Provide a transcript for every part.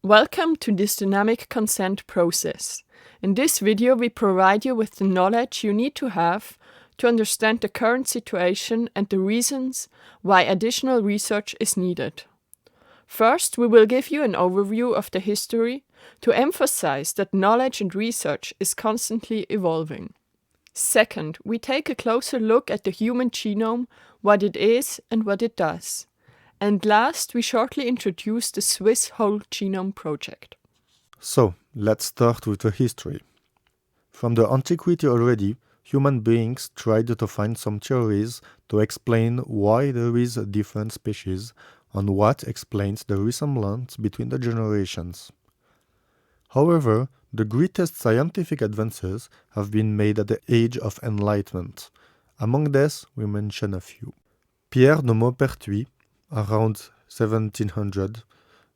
Welcome to this dynamic consent process. In this video, we provide you with the knowledge you need to have to understand the current situation and the reasons why additional research is needed. First, we will give you an overview of the history to emphasize that knowledge and research is constantly evolving. Second, we take a closer look at the human genome, what it is and what it does. And last, we shortly introduce the Swiss Whole Genome Project. So, let's start with the history. From the antiquity already, human beings tried to find some theories to explain why there is a different species and what explains the resemblance between the generations. However, the greatest scientific advances have been made at the age of enlightenment. Among these, we mention a few. Pierre de Maupertuis, around 1700,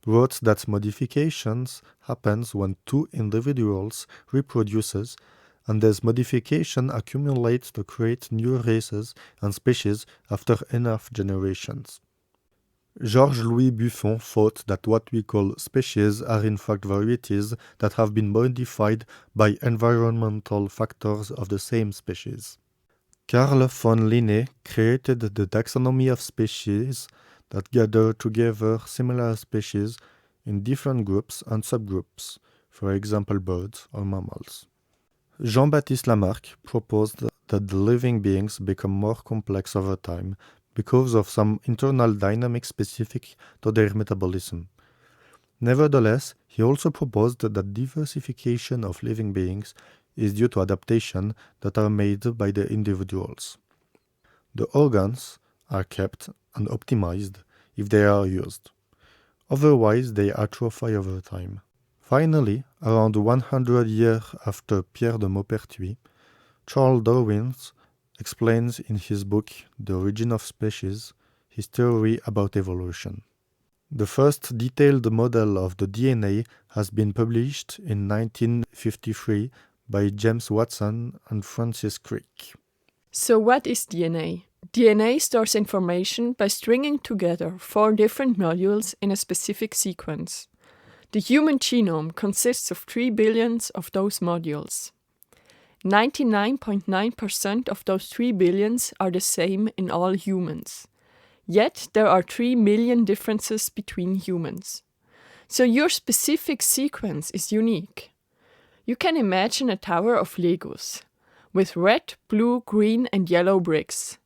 wrote that modifications happens when two individuals reproduces, and this modification accumulates to create new races and species after enough generations. Georges Louis Buffon thought that what we call species are in fact varieties that have been modified by environmental factors of the same species. Carl von Linné created the taxonomy of species that gather together similar species in different groups and subgroups, for example birds or mammals. Jean-Baptiste Lamarck proposed that the living beings become more complex over time because of some internal dynamics specific to their metabolism. Nevertheless, he also proposed that diversification of living beings is due to adaptation that are made by the individuals. The organs are kept and optimized if they are used. Otherwise, they atrophy over time. Finally, around 100 years after Pierre de Maupertuis, Charles Darwin explains in his book The Origin of Species his theory about evolution. The first detailed model of the DNA has been published in 1953 by James Watson and Francis Crick. So what is DNA? DNA stores information by stringing together 4 different modules in a specific sequence. The human genome consists of 3 billion of those modules. 99.9% of those 3 billion are the same in all humans. Yet there are 3 million differences between humans. So your specific sequence is unique. You can imagine a tower of Legos with red, blue, green and yellow bricks.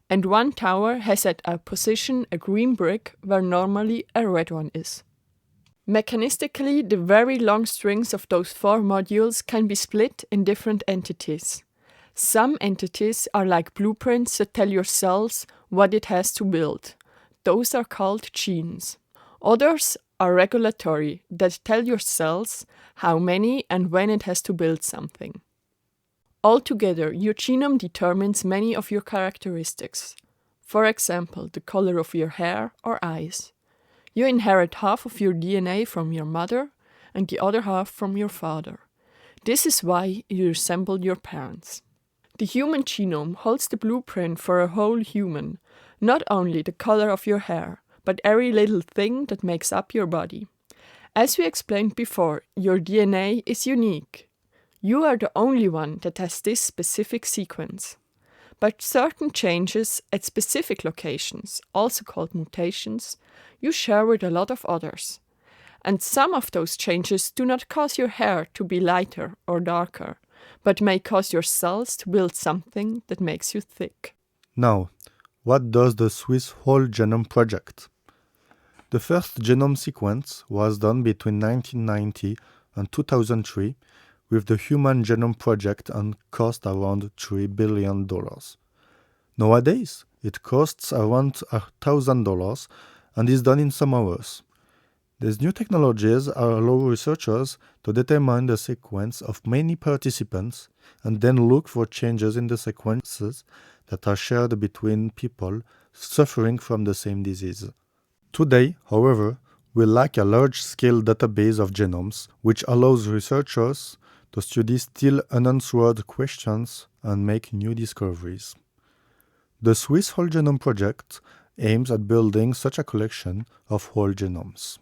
And one tower has at a position a green brick where normally a red one is. Mechanistically, the very long strings of those 4 modules can be split in different entities. Some entities are like blueprints that tell your cells what it has to build. Those are called genes. Others are regulatory that tell your cells how many and when it has to build something. Altogether, your genome determines many of your characteristics. For example, the color of your hair or eyes. You inherit half of your DNA from your mother and the other half from your father. This is why you resemble your parents. The human genome holds the blueprint for a whole human, not only the color of your hair, but every little thing that makes up your body. As we explained before, your DNA is unique. You are the only one that has this specific sequence. But certain changes at specific locations, also called mutations, you share with a lot of others. And some of those changes do not cause your hair to be lighter or darker, but may cause your cells to build something that makes you thick. Now, what does the Swiss Whole Genome Project? The first genome sequence was done between 1990 and 2003 with the Human Genome Project and cost around $3 billion. Nowadays, it costs around $1,000 and is done in some hours. These new technologies allow researchers to determine the sequence of many participants and then look for changes in the sequences that are shared between people suffering from the same disease. Today, however, we lack a large-scale database of genomes, which allows researchers to study still unanswered questions and make new discoveries. The Swiss Whole Genome Project aims at building such a collection of whole genomes.